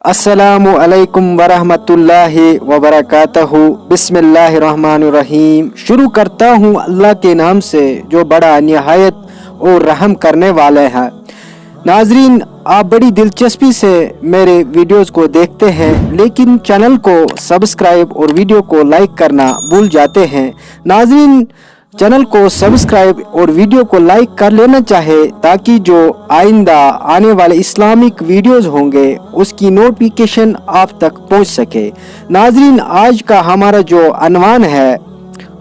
अस्सलामु अलैकुम वरहमतुल्लाहि वबरकातहू। बिस्मिल्लाहिर्रहमानिर्रहीम। शुरू करता हूँ अल्लाह के नाम से जो बड़ा निहायत और रहम करने वाले हैं। नाजरीन, आप बड़ी दिलचस्पी से मेरे वीडियोस को देखते हैं लेकिन चैनल को सब्सक्राइब और वीडियो को लाइक करना भूल जाते हैं। नाजरीन, चैनल को सब्सक्राइब और वीडियो को लाइक कर लेना चाहे ताकि जो आइंदा आने वाले इस्लामिक वीडियोस होंगे उसकी नोटिफिकेशन आप तक पहुंच सके। नाजरीन, आज का हमारा जो अनवान है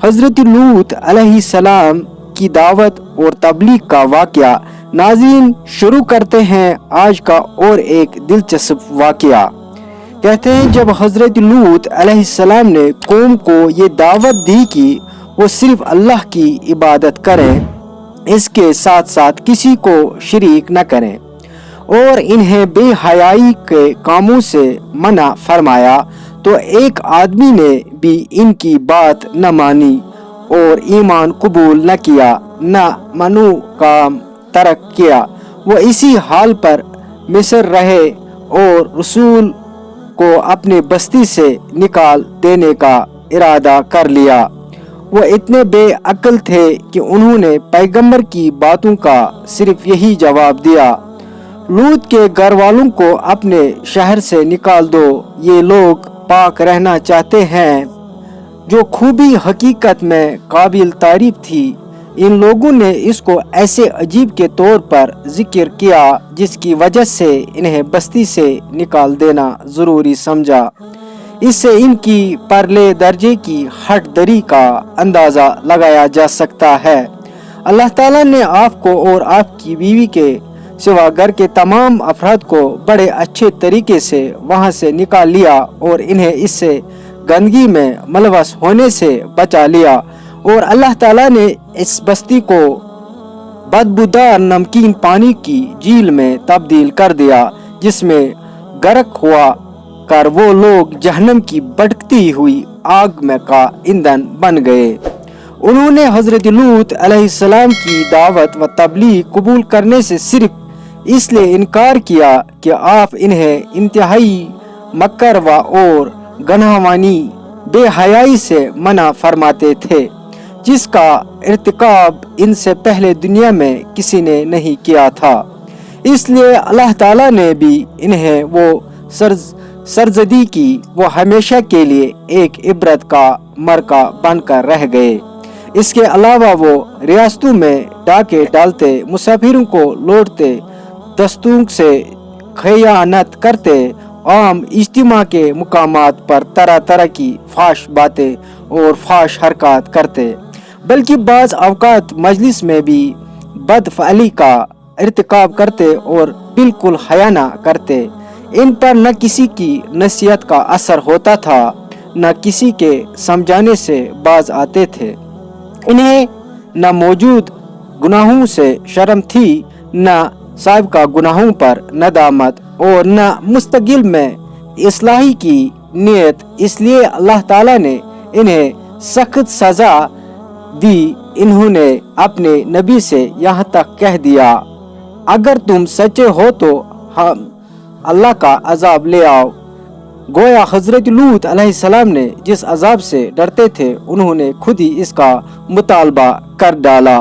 हज़रत लूत अलैहिस्सलाम की दावत और तबलीग का वाक़या। नाजरीन, शुरू करते हैं आज का और एक दिलचस्प वाक़या। कहते हैं जब हज़रत लूत अलैहिस्सलाम ने कौम को ये दावत दी कि वो सिर्फ अल्लाह की इबादत करें, इसके साथ साथ किसी को शरीक न करें और इन्हें बेहयाई के कामों से मना फरमाया, तो एक आदमी ने भी इनकी बात न मानी और ईमान कबूल न किया, न मनु काम तरक किया। वो इसी हाल पर मिस्र रहे और रसूल को अपने बस्ती से निकाल देने का इरादा कर लिया। वो इतने बेअक्ल थे कि उन्होंने पैगंबर की बातों का सिर्फ यही जवाब दिया, लूत के घर वालों को अपने शहर से निकाल दो, ये लोग पाक रहना चाहते हैं। जो खूबी हकीकत में काबिल तारीफ थी, इन लोगों ने इसको ऐसे अजीब के तौर पर जिक्र किया जिसकी वजह से इन्हें बस्ती से निकाल देना ज़रूरी समझा। इससे इनकी परले दर्जे की हट दरी का अंदाज़ा लगाया जा सकता है। अल्लाह ताला ने आपको और आपकी बीवी के सिवा घर के तमाम अफराद को बड़े अच्छे तरीके से वहाँ से निकाल लिया और इन्हें इससे गंदगी में मलवस होने से बचा लिया, और अल्लाह ताला ने इस बस्ती को बदबूदार नमकीन पानी की झील में तब्दील कर दिया जिसमें गर्क हुआ कर वो लोग जहन्नम की भड़कती हुई आग में का ईंधन बन गए। उन्होंने हज़रत लूत अलैहिस्सलाम की दावत व तबलीग कबूल करने से सिर्फ इसलिए इनकार किया कि आप इन्हें इंतहाई मकरवा और गनाहवानी बेहयाई से मना फरमाते थे जिसका इर्तिकाब इनसे पहले दुनिया में किसी ने नहीं किया था। इसलिए अल्लाह ताला ने भी इन्हें वो सरजदी की, वो हमेशा के लिए एक इबरत का मरका बनकर रह गए। इसके अलावा वो रियासतों में डाके डालते, मुसाफिरों को लौटते, दस्तूर से खयानत करते, आम इज्तिमा के मुकामात पर तरह तरह की फाश बातें और फाश हरकत करते, बल्कि बाज़ अवकात मजलिस में भी बदफअली का इर्तिकाब करते और बिल्कुल हया न करते। इन पर न किसी की नसीहत का असर होता था, न किसी के समझाने से बाज आते थे। इन्हें न मौजूद गुनाहों से शर्म थी, न साहिब का गुनाहों पर नदामत और न मुस्तकिल में इस्लाही की नीयत। इसलिए अल्लाह ताला ने इन्हें सख्त सजा दी। इन्होंने अपने नबी से यहाँ तक कह दिया, अगर तुम सच्चे हो तो हम अल्लाह का अजाब ले आओ। गोया हज़रत लूत अलैहिस्सलाम ने जिस अजाब से डरते थे उन्होंने खुद ही इसका मुतालबा कर डाला।